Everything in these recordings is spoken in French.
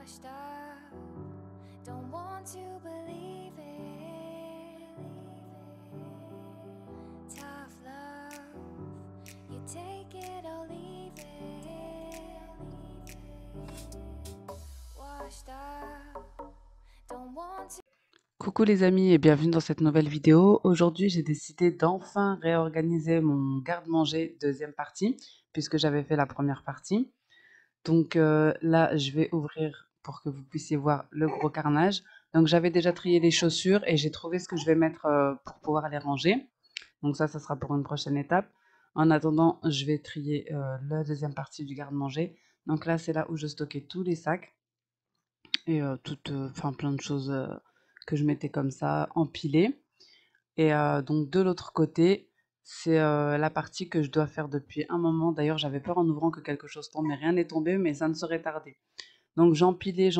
washed up, don't want to believe it. Tough love, you take it or leave it. Washed up, don't want to. Coucou les amis et bienvenue dans cette nouvelle vidéo. Aujourd'hui j'ai décidé d'enfin réorganiser mon garde-manger deuxième partie puisque j'avais fait la première partie. Donc là je vais ouvrir pour que vous puissiez voir le gros carnage. Donc j'avais déjà trié les chaussures et j'ai trouvé ce que je vais mettre pour pouvoir les ranger. Donc ça sera pour une prochaine étape. En attendant je vais trier la deuxième partie du garde-manger. Donc là c'est là où je stockais tous les sacs et plein de choses que je mettais comme ça empilées. Et donc de l'autre côté, c'est la partie que je dois faire depuis un moment. D'ailleurs, j'avais peur en ouvrant que quelque chose tombe, mais rien n'est tombé, mais ça ne saurait tarder. Donc j'empilais,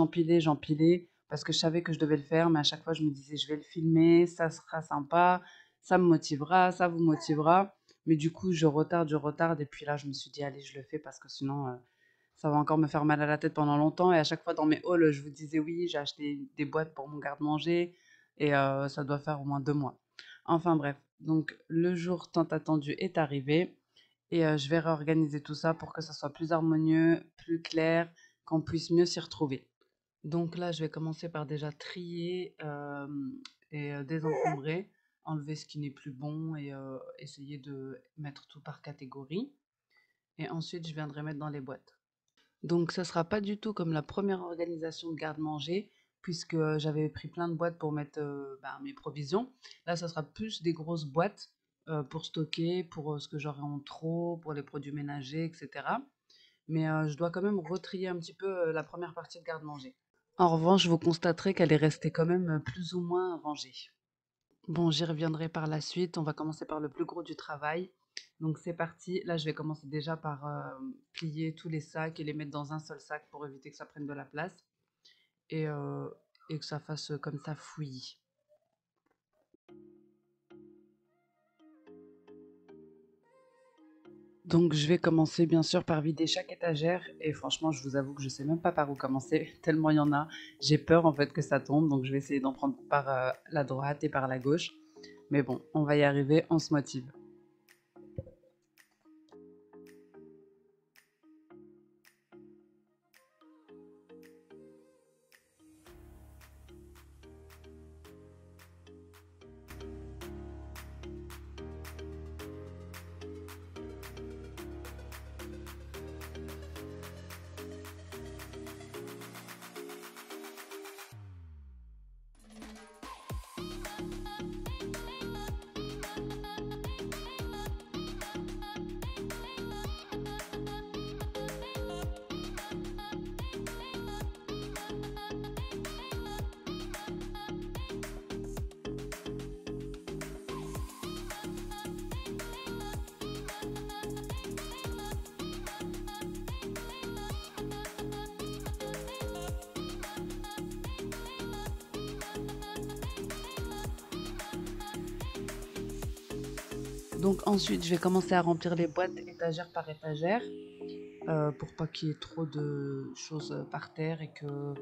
parce que je savais que je devais le faire, mais à chaque fois je me disais, je vais le filmer, ça sera sympa, ça me motivera, ça vous motivera. Mais du coup, je retarde, et puis là, je me suis dit, allez, je le fais, parce que sinon, ça va encore me faire mal à la tête pendant longtemps. Et à chaque fois dans mes hauls, je vous disais, oui, j'ai acheté des boîtes pour mon garde-manger, et ça doit faire au moins 2 mois. Enfin bref, donc le jour tant attendu est arrivé et je vais réorganiser tout ça pour que ça soit plus harmonieux, plus clair, qu'on puisse mieux s'y retrouver. Donc là, je vais commencer par déjà trier et désencombrer, enlever ce qui n'est plus bon et essayer de mettre tout par catégorie. Et ensuite, je viendrai mettre dans les boîtes. Donc ça sera pas du tout comme la première organisation de garde-manger, puisque j'avais pris plein de boîtes pour mettre mes provisions. Là, ça sera plus des grosses boîtes pour stocker, pour ce que j'aurai en trop, pour les produits ménagers, etc. Mais je dois quand même retrier un petit peu la première partie de garde-manger. En revanche, vous constaterez qu'elle est restée quand même plus ou moins rangée. Bon, j'y reviendrai par la suite. On va commencer par le plus gros du travail. Donc c'est parti. Là, je vais commencer déjà par plier tous les sacs et les mettre dans un seul sac pour éviter que ça prenne de la place et, euh, et que ça fasse comme ça fouillis. Donc je vais commencer bien sûr par vider chaque étagère et franchement je vous avoue que je sais même pas par où commencer tellement il y en a. J'ai peur en fait que ça tombe donc je vais essayer d'en prendre par la droite et par la gauche. Mais bon, on va y arriver, on se motive. Donc ensuite, je vais commencer à remplir les boîtes étagère par étagère pour pas qu'il y ait trop de choses par terre et que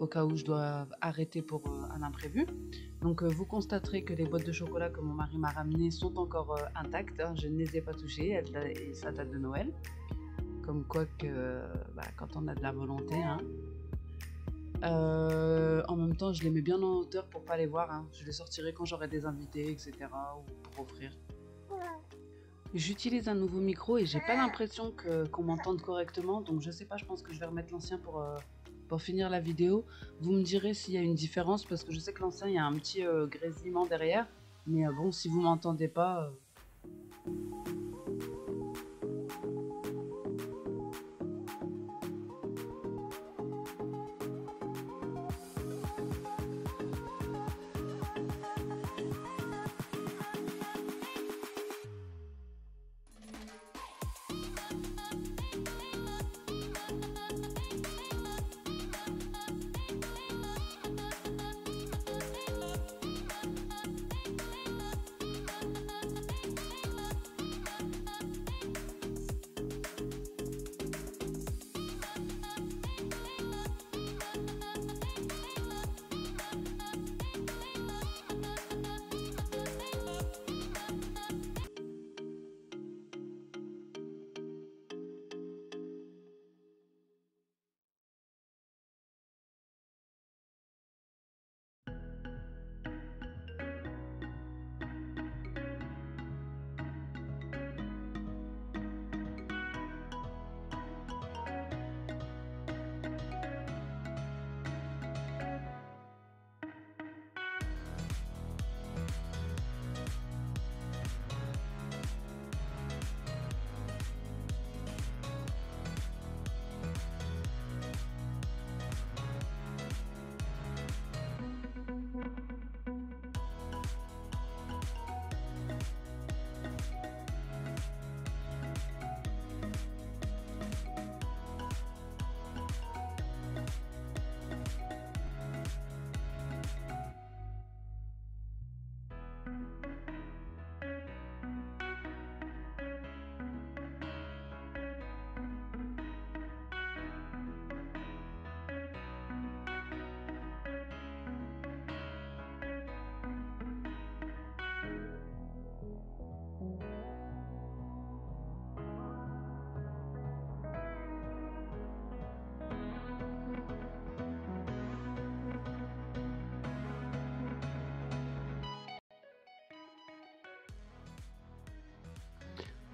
au cas où je dois arrêter pour un imprévu. Donc vous constaterez que les boîtes de chocolat que mon mari m'a ramenées sont encore intactes, hein, je ne les ai pas touchées, et ça date de Noël. Comme quoi que quand on a de la volonté, hein. En même temps, je les mets bien en hauteur pour pas les voir, hein. Je les sortirai quand j'aurai des invités, etc. ou pour offrir. J'utilise un nouveau micro et j'ai pas l'impression qu'on m'entende correctement, donc je sais pas, je pense que je vais remettre l'ancien pour finir la vidéo. Vous me direz s'il y a une différence, parce que je sais que l'ancien, il y a un petit grésillement derrière, mais bon, si vous m'entendez pas...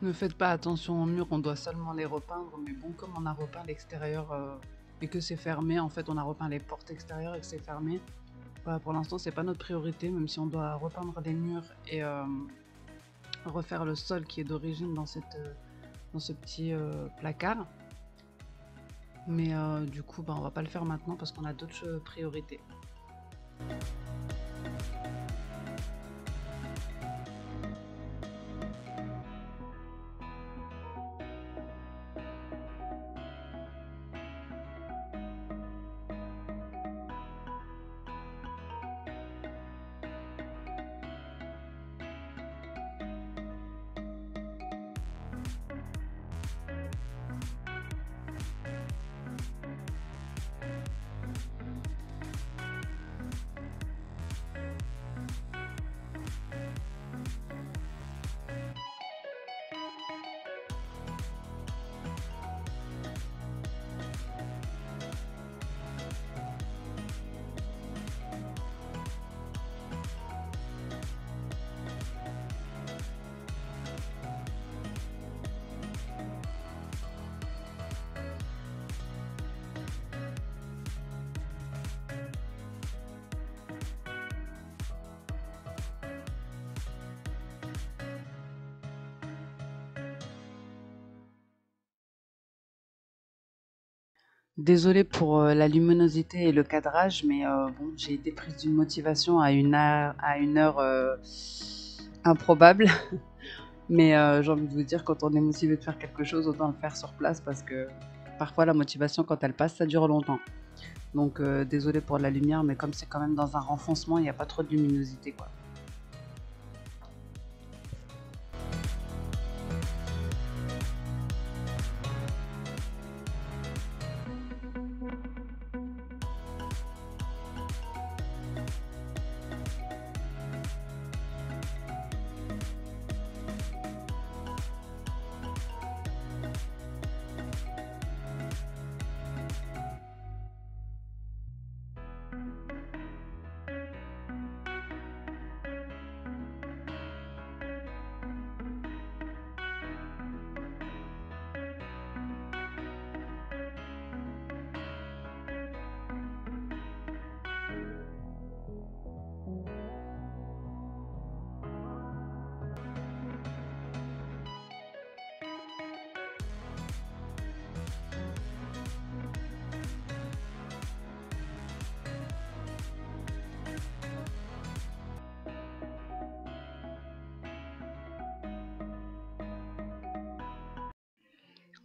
Ne faites pas attention aux murs, on doit seulement les repeindre, mais bon, comme on a repeint l'extérieur et que c'est fermé, en fait on a repeint les portes extérieures et que c'est fermé, bah, pour l'instant c'est pas notre priorité, même si on doit repeindre les murs et refaire le sol qui est d'origine dans ce petit placard. Mais du coup, bah, on va pas le faire maintenant parce qu'on a d'autres priorités. Désolée pour la luminosité et le cadrage, mais bon, j'ai été prise d'une motivation à une heure improbable. Mais j'ai envie de vous dire, quand on est motivé de faire quelque chose, autant le faire sur place parce que parfois la motivation, quand elle passe, ça dure longtemps. Donc désolée pour la lumière, mais comme c'est quand même dans un renfoncement, il n'y a pas trop de luminosité, quoi.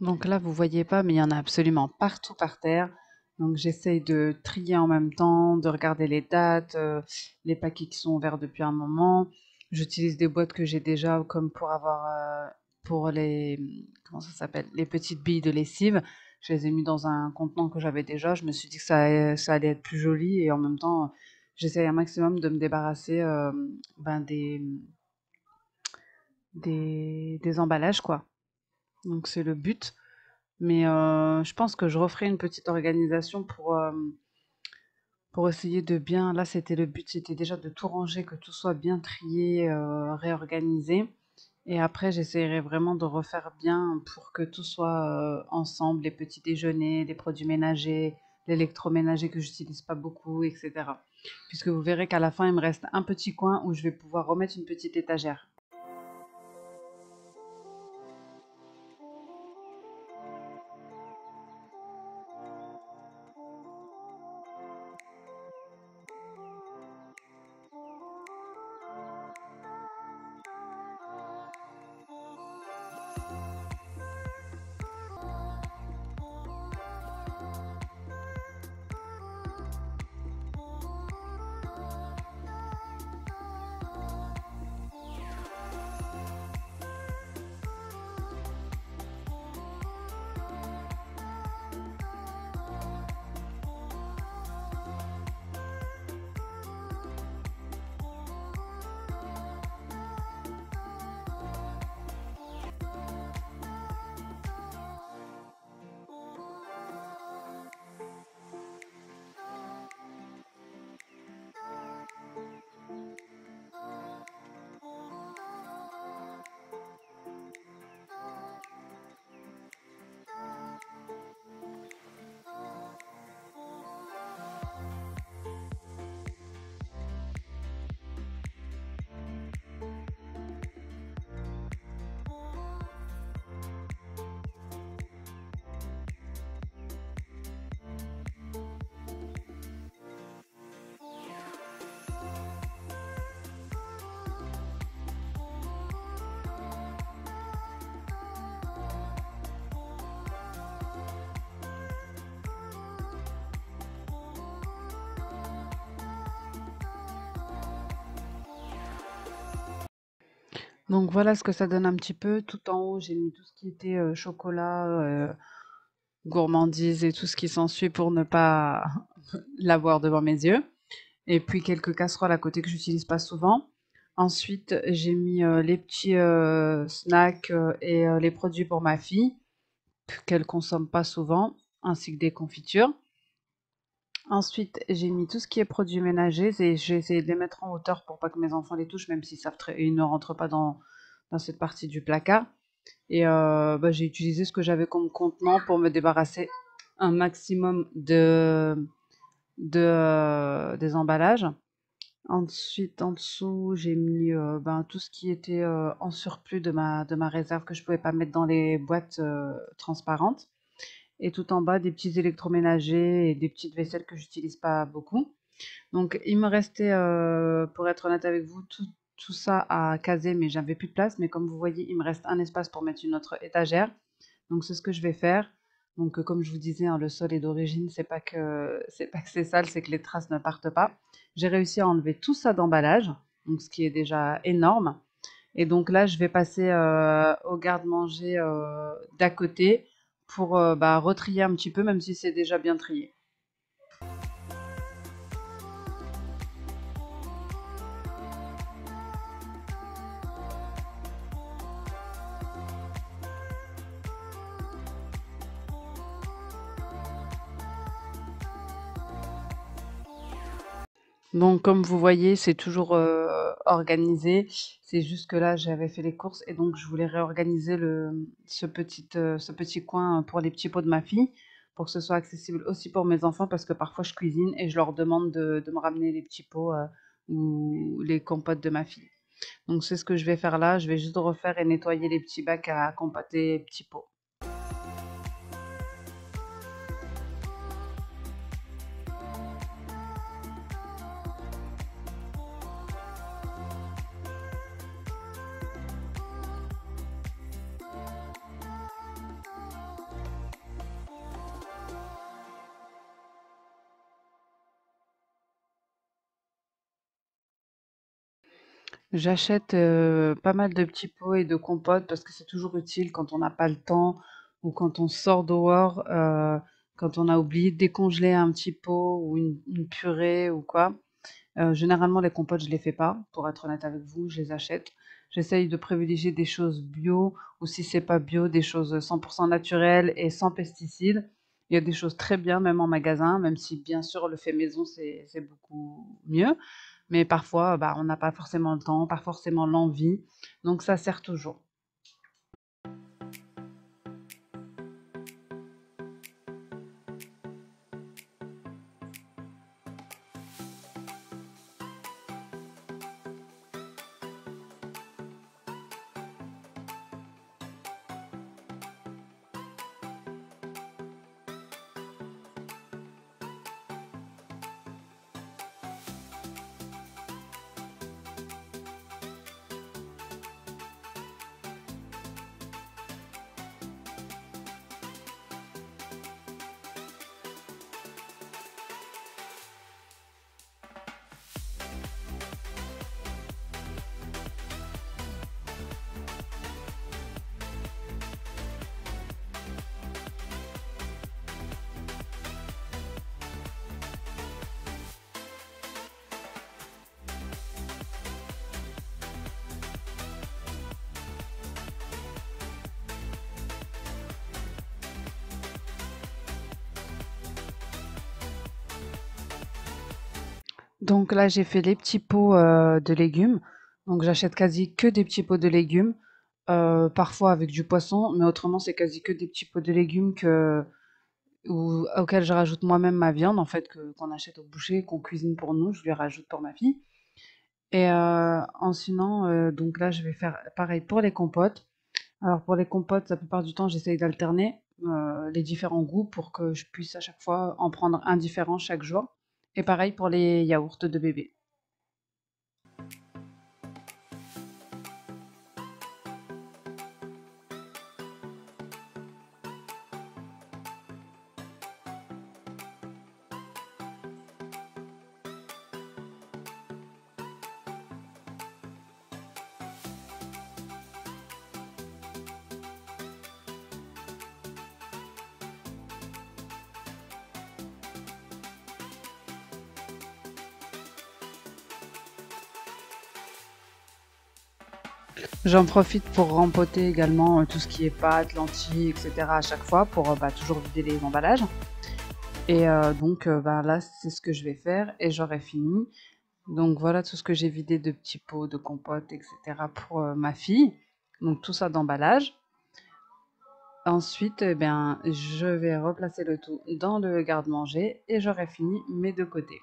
Donc là, vous voyez pas, mais il y en a absolument partout par terre. Donc j'essaye de trier en même temps, de regarder les dates, les paquets qui sont ouverts depuis un moment. J'utilise des boîtes que j'ai déjà, comme pour avoir pour les comment ça s'appelle, les petites billes de lessive. Je les ai mis dans un contenant que j'avais déjà. Je me suis dit que ça allait être plus joli et en même temps, j'essaye un maximum de me débarrasser ben des emballages, quoi. Donc c'est le but. Mais je pense que je referai une petite organisation pour essayer de bien là, c'était le but, c'était déjà de tout ranger, que tout soit bien trié, réorganisé et après j'essaierai vraiment de refaire bien pour que tout soit, ensemble, les petits déjeuners, les produits ménagers, l'électroménager que j'utilise pas beaucoup et cetera. Puisque vous verrez qu'à la fin, il me reste un petit coin où je vais pouvoir remettre une petite étagère. Donc voilà ce que ça donne un petit peu. Tout en haut, j'ai mis tout ce qui était, chocolat, gourmandise et tout ce qui s'ensuit pour ne pas l'avoir devant mes yeux. Et puis quelques casseroles à côté que j'utilise pas souvent. Ensuite, j'ai mis, les petits, snacks, et les produits pour ma fille, qu'elle consomme pas souvent, ainsi que des confitures. Ensuite, j'ai mis tout ce qui est produits ménagers et j'ai essayé de les mettre en hauteur pour pas que mes enfants les touchent, même s'ils savent ils ne rentrent pas dans cette partie du placard. Et bah, j'ai utilisé ce que j'avais comme contenant pour me débarrasser un maximum des emballages. Ensuite, en dessous, j'ai mis, ben, tout ce qui était, en surplus de ma réserve que je pouvais pas mettre dans les boîtes, transparentes. Et tout en bas, des petits électroménagers et des petites vaisselles que j'utilise pas beaucoup. Donc il me restait, pour être honnête avec vous, tout ça à caser, mais j'avais plus de place. Mais comme vous voyez, il me reste un espace pour mettre une autre étagère. Donc c'est ce que je vais faire. Donc comme je vous disais, hein, le sol est d'origine, c'est pas que c'est sale, c'est que les traces ne partent pas. J'ai réussi à enlever tout ça d'emballage, donc ce qui est déjà énorme. Et donc là, je vais passer, au garde-manger, d'à côté pour, bah, retrier un petit peu, même si c'est déjà bien trié. Donc comme vous voyez, c'est toujours, organisé. C'est juste que là, j'avais fait les courses et donc je voulais réorganiser ce petit coin pour les petits pots de ma fille, pour que ce soit accessible aussi pour mes enfants parce que parfois je cuisine et je leur demande de me ramener les petits pots, ou les compotes de ma fille. Donc c'est ce que je vais faire là, je vais juste refaire et nettoyer les petits bacs à compotes et petits pots. J'achète, pas mal de petits pots et de compotes parce que c'est toujours utile quand on n'a pas le temps ou quand on sort dehors, quand on a oublié de décongeler un petit pot ou une purée ou quoi. Généralement les compotes je les fais pas, pour être honnête avec vous, je les achète. J'essaye de privilégier des choses bio ou si c'est pas bio, des choses 100 naturelles et sans pesticides. Il y a des choses très bien même en magasin, même si bien sûr le fait maison c'est beaucoup mieux. Mais parfois, bah, on n'a pas forcément le temps, pas forcément l'envie, donc ça sert toujours. Donc là, j'ai fait les petits pots, de légumes. Donc j'achète quasi que des petits pots de légumes, parfois avec du poisson, mais autrement, c'est quasi que des petits pots de légumes auxquels je rajoute moi-même ma viande, en fait, qu'on achète au boucher, qu'on cuisine pour nous, je lui rajoute pour ma fille. Et sinon, donc là, je vais faire pareil pour les compotes. Alors pour les compotes, la plupart du temps, j'essaye d'alterner, les différents goûts pour que je puisse à chaque fois en prendre un différent chaque jour. Et pareil pour les yaourts de bébé. J'en profite pour rempoter également tout ce qui est pâtes, lentilles, etc. à chaque fois pour toujours vider les emballages. Et donc là, c'est ce que je vais faire et j'aurai fini. Donc voilà tout ce que j'ai vidé de petits pots, de compote, etc. pour ma fille. Donc tout ça d'emballage. Ensuite, je vais replacer le tout dans le garde-manger et j'aurai fini mes deux côtés.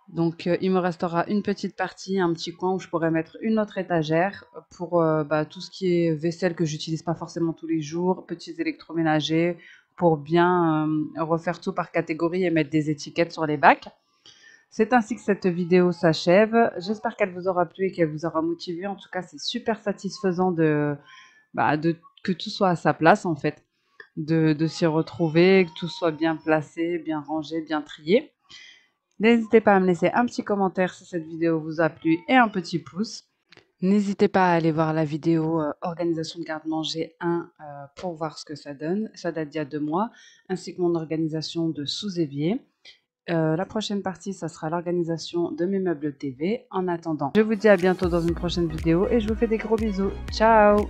Donc il me restera une petite partie, un petit coin où je pourrais mettre une autre étagère pour tout ce qui est vaisselle que j'utilise pas forcément tous les jours, petits électroménagers, pour bien refaire tout par catégorie et mettre des étiquettes sur les bacs. C'est ainsi que cette vidéo s'achève. J'espère qu'elle vous aura plu et qu'elle vous aura motivé. En tout cas, c'est super satisfaisant que tout soit à sa place en fait, de s'y retrouver, que tout soit bien placé, bien rangé, bien trié. N'hésitez pas à me laisser un petit commentaire si cette vidéo vous a plu et un petit pouce. N'hésitez pas à aller voir la vidéo organisation de garde-manger 1 pour voir ce que ça donne. Ça date d'il y a 2 mois, ainsi que mon organisation de sous-évier. La prochaine partie, ça sera l'organisation de mes meubles TV. En attendant, je vous dis à bientôt dans une prochaine vidéo et je vous fais des gros bisous. Ciao!